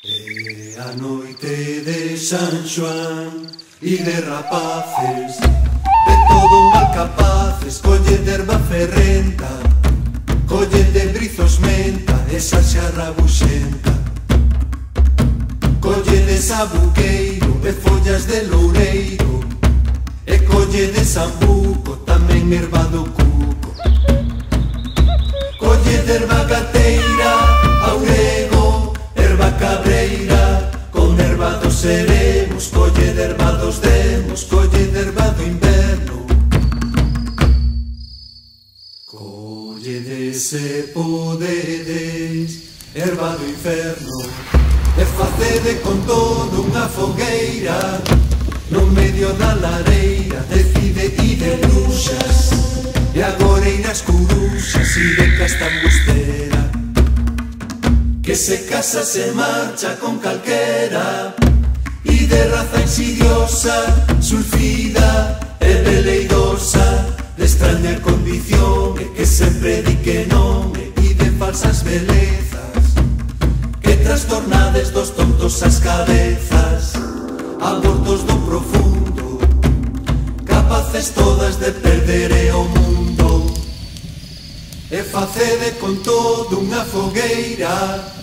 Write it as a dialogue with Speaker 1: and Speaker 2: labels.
Speaker 1: É a noite de San Xoán e de rapaces, de todo mal capaces. Colle de erva ferrenta, colle de brizos menta, esa xa rabuxenta. Colle de sabuqueiro, de follas de loureiro, e colle de sambuco, tamén erva do cuco. Colle de erva gateira, aurego, erva cabreira, con erva dos seremos. Colle de erva dos demos, colle de erva do inverno. Colle de se podedes, erva do inferno, e facede con todo unha fogueira no medio da lareira. Decide e de bruxas, e agora irás curuxas, e de casta embustera, que se casa se marcha con calquera, e de raza insidiosa, sulfida e veleidosa, de extraña condición, e que sempre di que non, e de falsas belezas, que trastornades dos tontos as cabezas, abortos do profundo, capaces todas de perder o mundo, e facede con todo unha fogueira